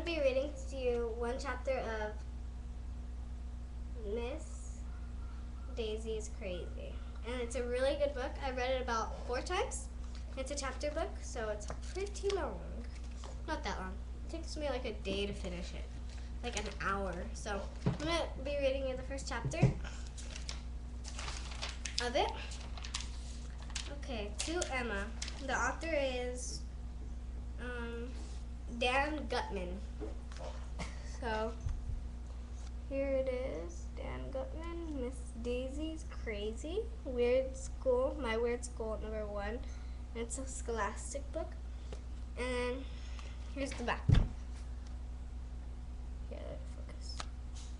be reading to you one chapter of Miss Daisy's Crazy. And it's a really good book. I read it about 4 times. It's a chapter book, so it's pretty long. Not that long. It takes me like a day to finish it. Like an hour. So I'm going to be reading you the first chapter of it. Okay, To Emma. The author is Dan Gutman. So here it is. Dan Gutman, Miss Daisy's Crazy. Weird School, My Weird School #1. It's a scholastic book. And here's the back. Here, focus.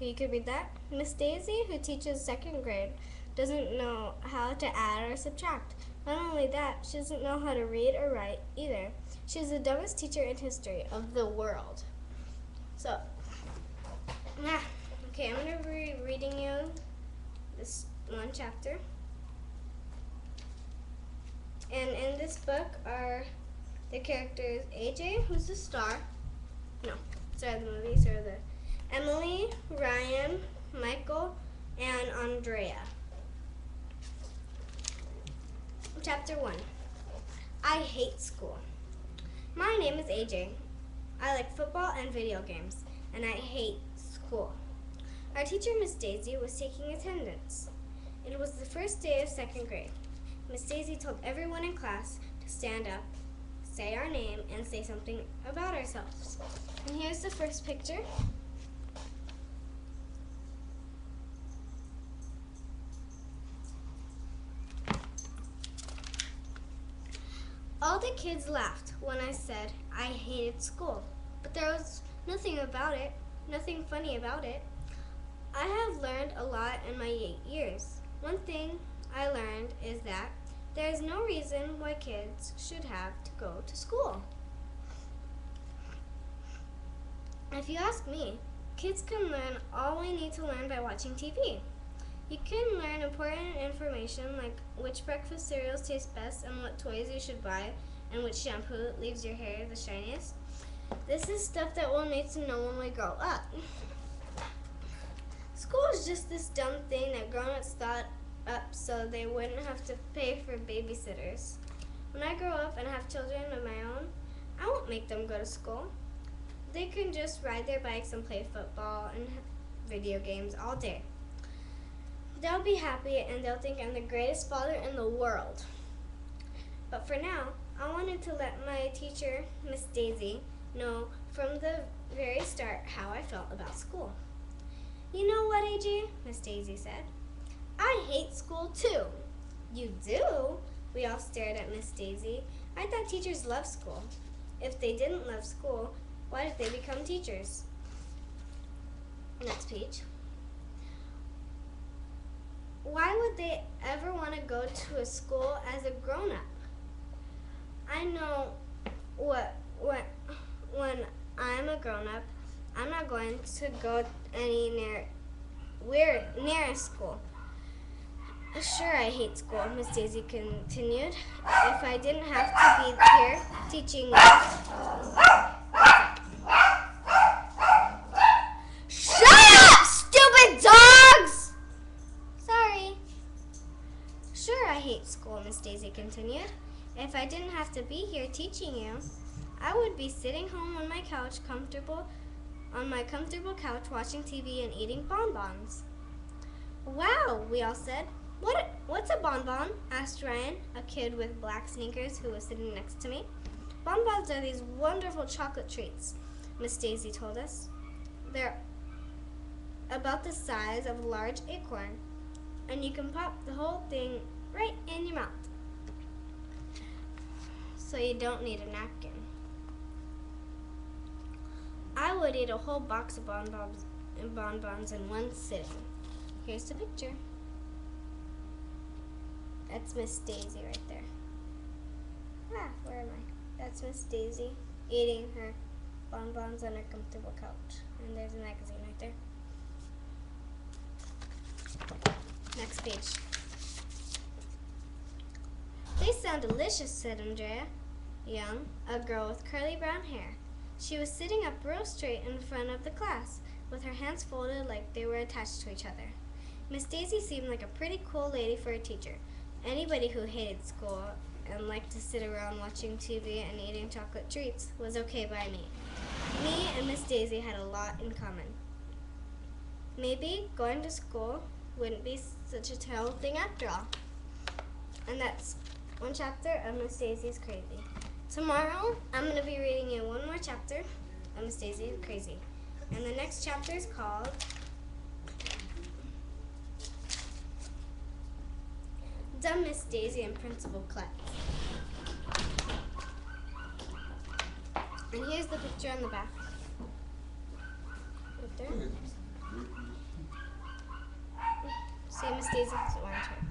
You can read that. Miss Daisy, who teaches 2nd grade, doesn't know how to add or subtract. Not only that, she doesn't know how to read or write either. She's the dumbest teacher in history of the world. So, okay, I'm going to be reading you this one chapter. And in this book are the characters AJ, who's the star. No, star of the movie, star of the Emily, Ryan, Michael, and Andrea. Chapter 1. I hate school. My name is AJ. I like football and video games, and I hate school. Our teacher, Miss Daisy, was taking attendance. It was the first day of 2nd grade. Miss Daisy told everyone in class to stand up, say our name, and say something about ourselves. And here's the first picture. All the kids laughed when I said I hated school, but there was nothing funny about it. I have learned a lot in my 8 years. One thing I learned is that there is no reason why kids should have to go to school. If you ask me, kids can learn all we need to learn by watching TV. You can learn important information like which breakfast cereals taste best and what toys you should buy and which shampoo leaves your hair the shiniest. This is stuff that we'll need to know when we grow up. School is just this dumb thing that grown-ups thought up so they wouldn't have to pay for babysitters. When I grow up and have children of my own, I won't make them go to school. They can just ride their bikes and play football and video games all day. They'll be happy and they'll think I'm the greatest father in the world. But for now, I wanted to let my teacher, Miss Daisy, know from the very start how I felt about school. You know what, AJ? Miss Daisy said. I hate school too. You do? We all stared at Miss Daisy. I thought teachers loved school. If they didn't love school, why did they become teachers? Next page. Why would they ever want to go to a school as a grown-up? I know when I'm a grown-up, I'm not going to go near a school. Sure, I hate school, Miss Daisy continued. If I didn't have to be here teaching you. Shut up, stupid dogs! Sorry. Sure, I hate school, Miss Daisy continued. If I didn't have to be here teaching you, I would be sitting home on my couch, on my comfortable couch, watching TV and eating bonbons. Wow, we all said. What's a bonbon? Asked Ryan, a kid with black sneakers who was sitting next to me. Bonbons are these wonderful chocolate treats, Miss Daisy told us. They're about the size of a large acorn, and you can pop the whole thing right in your mouth. So you don't need a napkin. I would eat a whole box of bonbons in one sitting. Here's the picture. That's Miss Daisy right there. Where am I? That's Miss Daisy eating her bonbons on her comfortable couch. And there's a magazine right there. Next page. They sound delicious, said Andrea Young, a girl with curly brown hair. She was sitting up real straight in front of the class, with her hands folded like they were attached to each other. Miss Daisy seemed like a pretty cool lady for a teacher. Anybody who hated school and liked to sit around watching TV and eating chocolate treats was okay by me. Me and Miss Daisy had a lot in common. Maybe going to school wouldn't be such a terrible thing after all. And that's one chapter of Miss Daisy's Crazy. Tomorrow, I'm going to be reading you one more chapter of Miss Daisy's Crazy. And the next chapter is called Dumb Miss Daisy and Principal Klutz. And here's the picture on the back. Right there. See, Miss Daisy has an orange hair.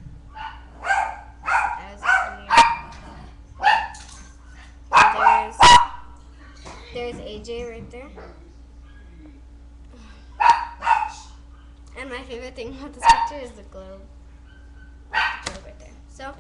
There's AJ right there. And my favorite thing about this picture is the globe. The globe right there. So